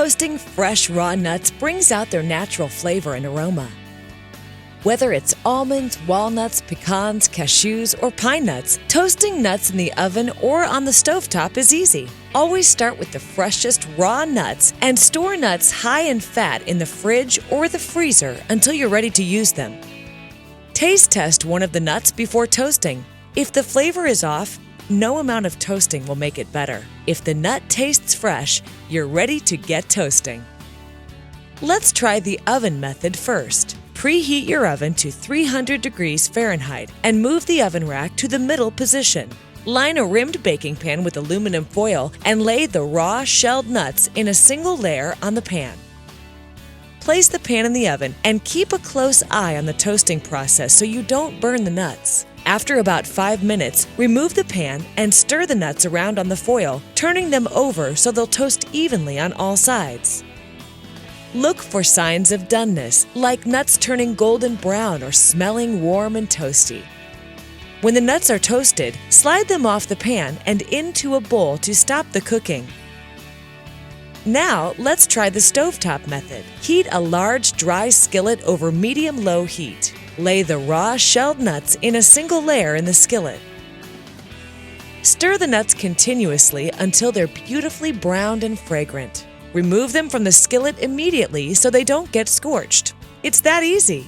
Toasting fresh raw nuts brings out their natural flavor and aroma. Whether it's almonds, walnuts, pecans, cashews, or pine nuts, toasting nuts in the oven or on the stovetop is easy. Always start with the freshest raw nuts and store nuts high in fat in the fridge or the freezer until you're ready to use them. Taste test one of the nuts before toasting. If the flavor is off, no amount of toasting will make it better. If the nut tastes fresh, you're ready to get toasting. Let's try the oven method first. Preheat your oven to 300 degrees Fahrenheit and move the oven rack to the middle position. Line a rimmed baking pan with aluminum foil and lay the raw shelled nuts in a single layer on the pan. Place the pan in the oven and keep a close eye on the toasting process so you don't burn the nuts. After about 5 minutes, remove the pan and stir the nuts around on the foil, turning them over so they'll toast evenly on all sides. Look for signs of doneness, like nuts turning golden brown or smelling warm and toasty. When the nuts are toasted, slide them off the pan and into a bowl to stop the cooking. Now, let's try the stovetop method. Heat a large dry skillet over medium-low heat. Lay the raw shelled nuts in a single layer in the skillet. Stir the nuts continuously until they're beautifully browned and fragrant. Remove them from the skillet immediately so they don't get scorched. It's that easy.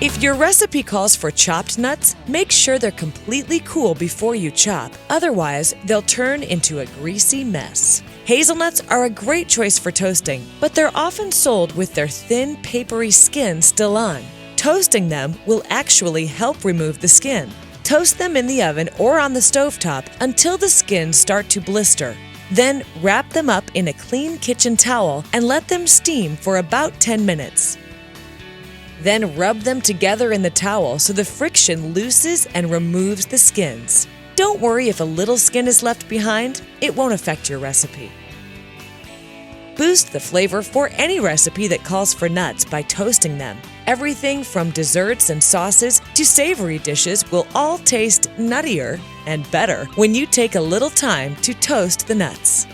If your recipe calls for chopped nuts, make sure they're completely cool before you chop. Otherwise, they'll turn into a greasy mess. Hazelnuts are a great choice for toasting, but they're often sold with their thin, papery skin still on. Toasting them will actually help remove the skin. Toast them in the oven or on the stovetop until the skins start to blister. Then wrap them up in a clean kitchen towel and let them steam for about 10 minutes. Then rub them together in the towel so the friction loosens and removes the skins. Don't worry if a little skin is left behind, it won't affect your recipe. Boost the flavor for any recipe that calls for nuts by toasting them. Everything from desserts and sauces to savory dishes will all taste nuttier and better when you take a little time to toast the nuts.